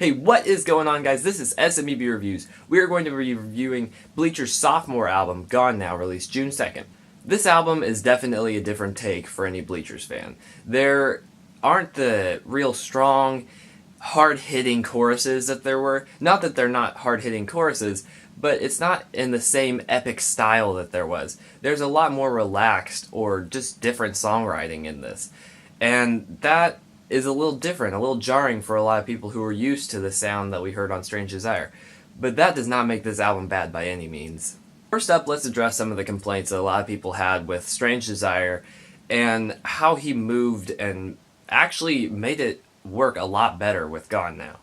Hey, what is going on, guys? This is SMEB Reviews. We are going to be reviewing Bleachers' sophomore album, Gone Now, released June 2nd. This album is definitely a different take for any Bleachers fan. There aren't the real strong, hard-hitting choruses that there were. Not that they're not hard-hitting choruses, but it's not in the same epic style that there was. There's a lot more relaxed or just different songwriting in this. And that is a little different, a little jarring for a lot of people who are used to the sound that we heard on Strange Desire. But that does not make this album bad by any means. First up, let's address some of the complaints that a lot of people had with Strange Desire and how he moved and actually made it work a lot better with Gone Now.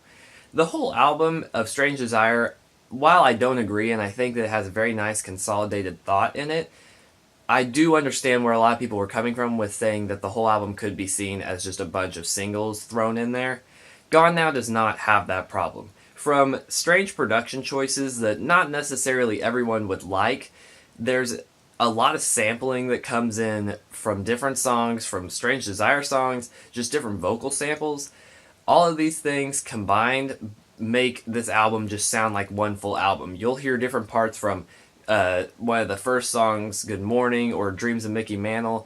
The whole album of Strange Desire, while I don't agree and I think that it has a very nice consolidated thought in it, I do understand where a lot of people were coming from with saying that the whole album could be seen as just a bunch of singles thrown in there. Gone Now does not have that problem. From strange production choices that not necessarily everyone would like, there's a lot of sampling that comes in from different songs, from Strange Desire songs, just different vocal samples. All of these things combined make this album just sound like one full album. You'll hear different parts from one of the first songs, Goodmorning, or Dreams of Mickey Mantle,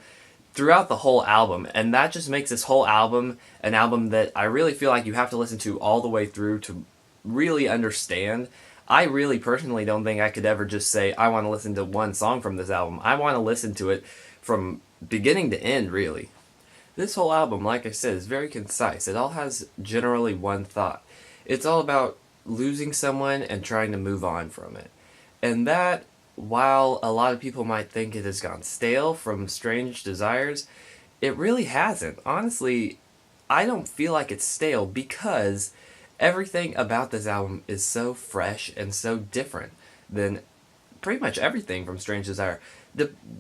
throughout the whole album, and that just makes this whole album an album that I really feel like you have to listen to all the way through to really understand. I really personally don't think I could ever just say, I want to listen to one song from this album. I want to listen to it from beginning to end, really. This whole album, like I said, is very concise. It all has generally one thought. It's all about losing someone and trying to move on from it. And that, while a lot of people might think it has gone stale from Strange Desires, it really hasn't. Honestly, I don't feel like it's stale because everything about this album is so fresh and so different than pretty much everything from Strange Desire.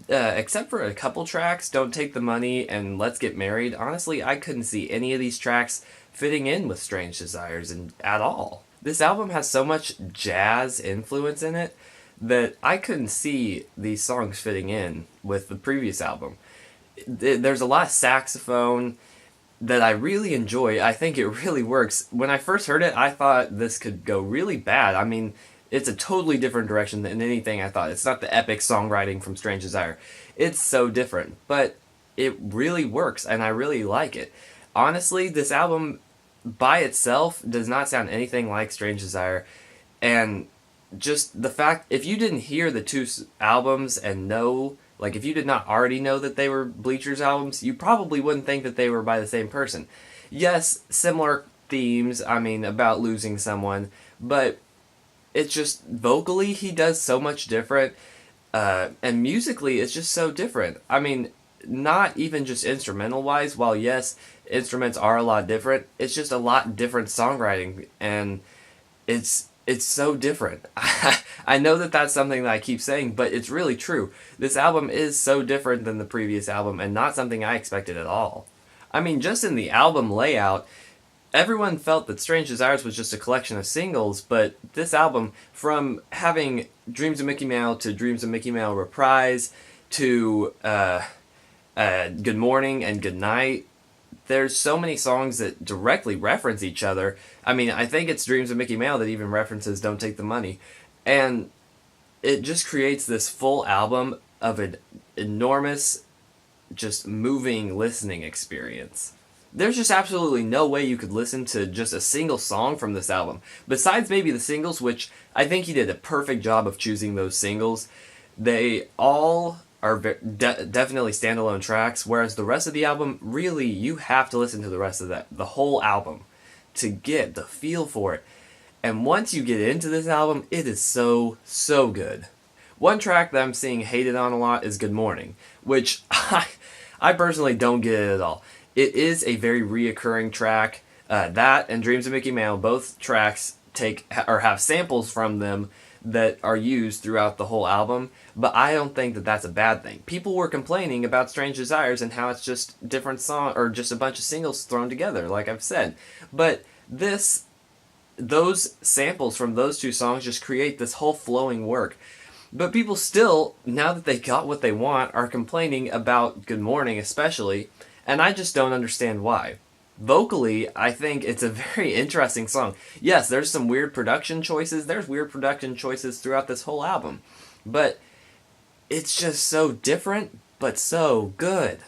Except for a couple tracks, Don't Take the Money and Let's Get Married, honestly, I couldn't see any of these tracks fitting in with Strange Desires at all. This album has so much jazz influence in it that I couldn't see these songs fitting in with the previous album. There's a lot of saxophone that I really enjoy. I think it really works. When I first heard it, I thought this could go really bad. I mean, it's a totally different direction than anything I thought. It's not the epic songwriting from Strange Desire. It's so different, but it really works, and I really like it. Honestly, this album by itself does not sound anything like Strange Desire, and just the fact, if you didn't hear the two albums and know, like if you did not already know that they were Bleachers albums, you probably wouldn't think that they were by the same person. Yes, similar themes, I mean, about losing someone, but it's just, vocally, he does so much different, and musically, it's just so different. I mean, not even just instrumental-wise, while yes, instruments are a lot different, it's just a lot different songwriting, and it's so different. I know that that's something that I keep saying, but it's really true. This album is so different than the previous album, and not something I expected at all. I mean, just in the album layout, everyone felt that Strange Desires was just a collection of singles, but this album, from having Dreams of Mickey Mantle to Dreams of Mickey Mantle Reprise to Goodmorning and Goodnight, there's so many songs that directly reference each other. I mean, I think it's Dreams of Mickey Mantle that even references Don't Take the Money. And it just creates this full album of an enormous, just moving listening experience. There's just absolutely no way you could listen to just a single song from this album. Besides maybe the singles, which I think he did a perfect job of choosing those singles. They all are definitely standalone tracks, whereas the rest of the album, really, you have to listen to the rest of the whole album to get the feel for it. And once you get into this album, it is so, so good. One track that I'm seeing hated on a lot is Goodmorning, which I personally don't get it at all. It is a very reoccurring track. That and Dreams of Mickey Mantle, both tracks have samples from them that are used throughout the whole album, but I don't think that that's a bad thing. People were complaining about Strange Desires and how it's just different song or just a bunch of singles thrown together, like I've said. But those samples from those two songs just create this whole flowing work. But people still, now that they got what they want, are complaining about Goodmorning especially, and I just don't understand why. Vocally, I think it's a very interesting song. Yes, there's some weird production choices. There's weird production choices throughout this whole album. But it's just so different, but so good.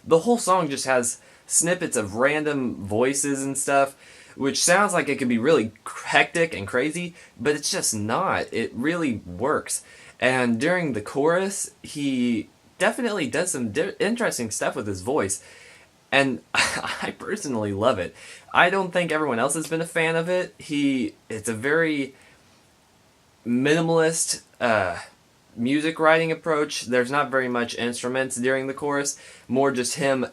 The whole song just has snippets of random voices and stuff, which sounds like it could be really hectic and crazy, but it's just not. It really works. And during the chorus, he definitely does some interesting stuff with his voice. And I personally love it. I don't think everyone else has been a fan of it. It's a very minimalist music writing approach. There's not very much instruments during the chorus, more just him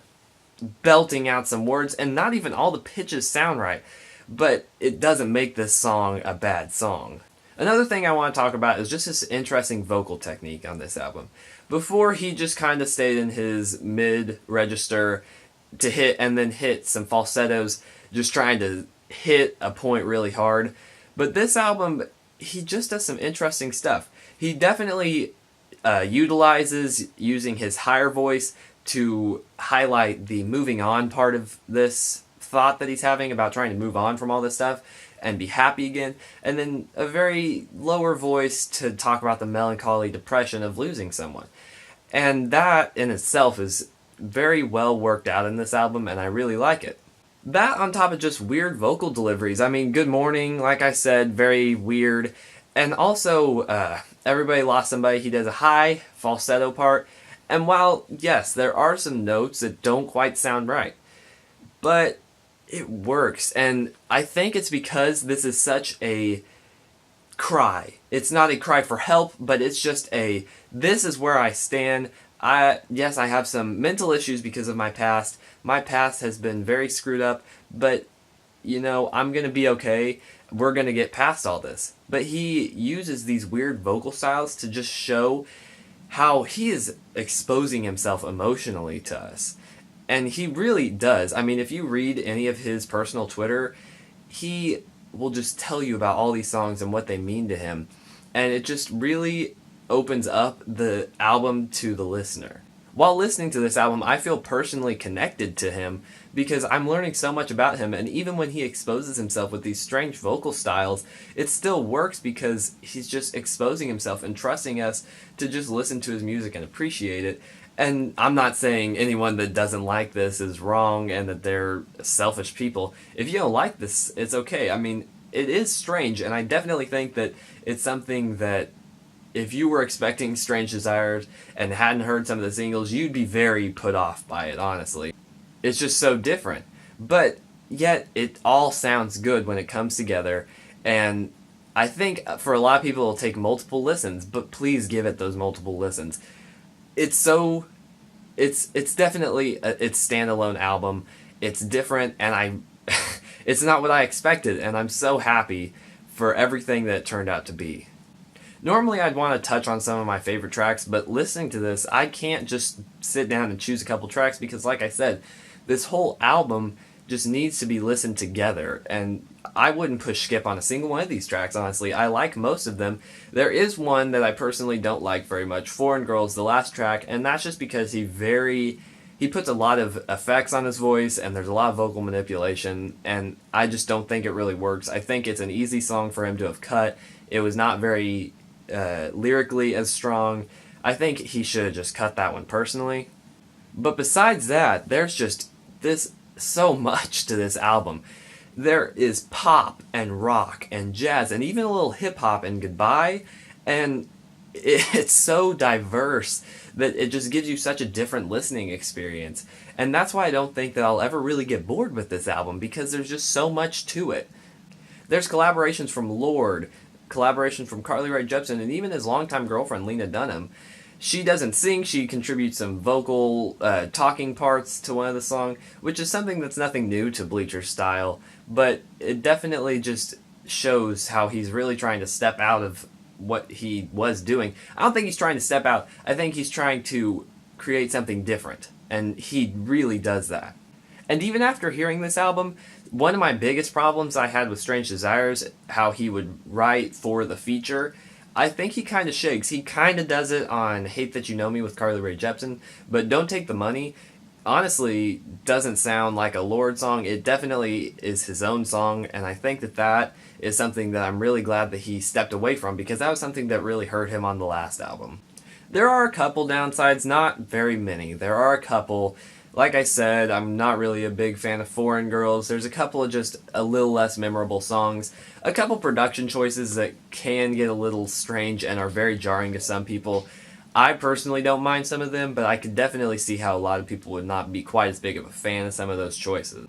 belting out some words, and not even all the pitches sound right. But it doesn't make this song a bad song. Another thing I want to talk about is just this interesting vocal technique on this album. Before, he just kind of stayed in his mid-register to hit and then hit some falsettos, just trying to hit a point really hard. But this album, he just does some interesting stuff. He definitely utilizes using his higher voice to highlight the moving on part of this thought that he's having about trying to move on from all this stuff and be happy again, and then a very lower voice to talk about the melancholy depression of losing someone. And that in itself is very well worked out in this album, and I really like it. That on top of just weird vocal deliveries. I mean, Goodmorning, like I said, very weird. And also, Everybody Lost Somebody, he does a high falsetto part. And while, yes, there are some notes that don't quite sound right, but it works. And I think it's because this is such a cry. It's not a cry for help, but it's just this is where I stand. Yes, I have some mental issues because of my past. My past has been very screwed up, but, I'm going to be okay. We're going to get past all this. But he uses these weird vocal styles to just show how he is exposing himself emotionally to us. And he really does. I mean, if you read any of his personal Twitter, he will just tell you about all these songs and what they mean to him. And it just really opens up the album to the listener. While listening to this album, I feel personally connected to him because I'm learning so much about him, and even when he exposes himself with these strange vocal styles, it still works because he's just exposing himself and trusting us to just listen to his music and appreciate it. And I'm not saying anyone that doesn't like this is wrong and that they're selfish people. If you don't like this, it's okay. I mean, it is strange, and I definitely think that it's something that if you were expecting Strange Desires and hadn't heard some of the singles, you'd be very put off by it, honestly. It's just so different. But yet, it all sounds good when it comes together, and I think for a lot of people it'll take multiple listens, but please give it those multiple listens. It's definitely its standalone album. It's different, and it's not what I expected, and I'm so happy for everything that it turned out to be. Normally I'd want to touch on some of my favorite tracks, but listening to this, I can't just sit down and choose a couple tracks because, like I said, this whole album just needs to be listened together, and I wouldn't push skip on a single one of these tracks, honestly. I like most of them. There is one that I personally don't like very much, Foreign Girls, the last track, and that's just because he puts a lot of effects on his voice, and there's a lot of vocal manipulation, and I just don't think it really works. I think it's an easy song for him to have cut. It was not very lyrically as strong. I think he should have just cut that one personally. But besides that, there's just so much to this album. There is pop and rock and jazz and even a little hip-hop in Goodbye, and it's so diverse that it just gives you such a different listening experience. And that's why I don't think that I'll ever really get bored with this album, because there's just so much to it. There's collaborations from Lorde, collaboration from Carly Rae Jepsen, and even his longtime girlfriend Lena Dunham. She doesn't sing, she contributes some vocal talking parts to one of the songs, which is something that's nothing new to Bleachers style, but it definitely just shows how he's really trying to step out of what he was doing. I don't think he's trying to step out, I think he's trying to create something different, and he really does that. And even after hearing this album, one of my biggest problems I had with Strange Desires, how he would write for the feature, I think he kind of shakes. He kind of does it on Hate That You Know Me with Carly Rae Jepsen, but Don't Take the Money, honestly doesn't sound like a Lorde song. It definitely is his own song, and I think that that is something that I'm really glad that he stepped away from, because that was something that really hurt him on the last album. There are a couple downsides, not very many. There are a couple. Like I said, I'm not really a big fan of Foreign Girls. There's a couple of just a little less memorable songs. A couple production choices that can get a little strange and are very jarring to some people. I personally don't mind some of them, but I could definitely see how a lot of people would not be quite as big of a fan of some of those choices.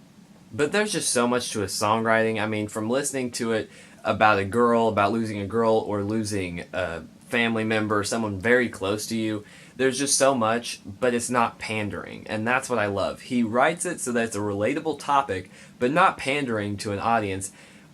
But there's just so much to his songwriting. I mean, from listening to it about a girl, about losing a girl, or losing a family member, someone very close to you, there's just so much, but it's not pandering, and that's what I love. He writes it so that it's a relatable topic, but not pandering to an audience,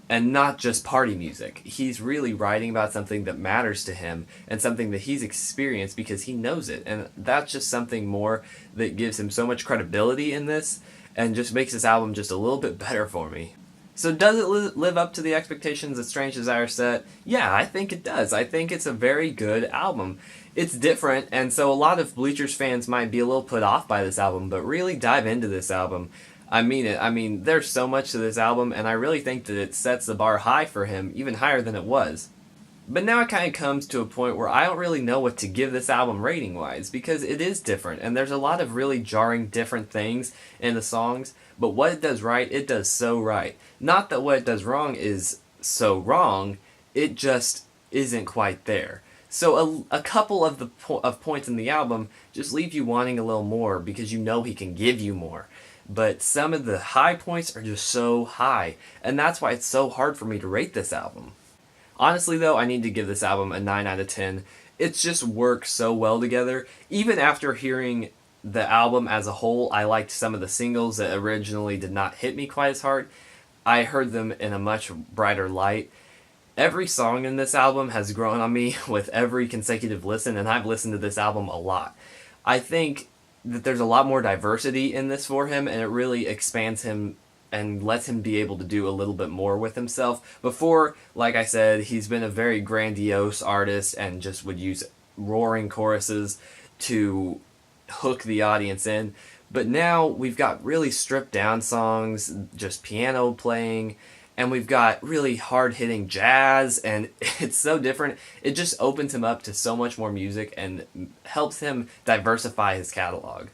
and not just party music. He's really writing about something that matters to him, and something that he's experienced because he knows it, and that's just something more that gives him so much credibility in this, and just makes this album just a little bit better for me. So does it live up to the expectations that Strange Desire set? Yeah, I think it does. I think it's a very good album. It's different, and so a lot of Bleachers fans might be a little put off by this album, but really dive into this album. I mean it. I mean, there's so much to this album, and I really think that it sets the bar high for him, even higher than it was. But now it kind of comes to a point where I don't really know what to give this album rating-wise, because it is different, and there's a lot of really jarring different things in the songs, but what it does right, it does so right. Not that what it does wrong is so wrong, it just isn't quite there. So a couple of the points in the album just leave you wanting a little more, because you know he can give you more. But some of the high points are just so high, and that's why it's so hard for me to rate this album. Honestly though, I need to give this album a 9 out of 10. It just works so well together. Even after hearing the album as a whole, I liked some of the singles that originally did not hit me quite as hard. I heard them in a much brighter light. Every song in this album has grown on me with every consecutive listen, and I've listened to this album a lot. I think that there's a lot more diversity in this for him, and it really expands him and lets him be able to do a little bit more with himself. Before, like I said, he's been a very grandiose artist and just would use roaring choruses to hook the audience in. But now we've got really stripped down songs, just piano playing, and we've got really hard-hitting jazz, and it's so different. It just opens him up to so much more music and helps him diversify his catalog.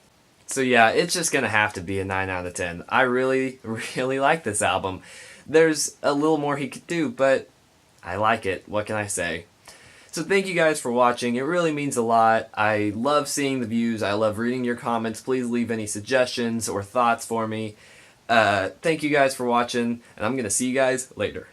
So yeah, it's just gonna have to be a 9 out of 10. I really, really like this album. There's a little more he could do, but I like it. What can I say? So thank you guys for watching. It really means a lot. I love seeing the views. I love reading your comments. Please leave any suggestions or thoughts for me. Thank you guys for watching, and I'm gonna see you guys later.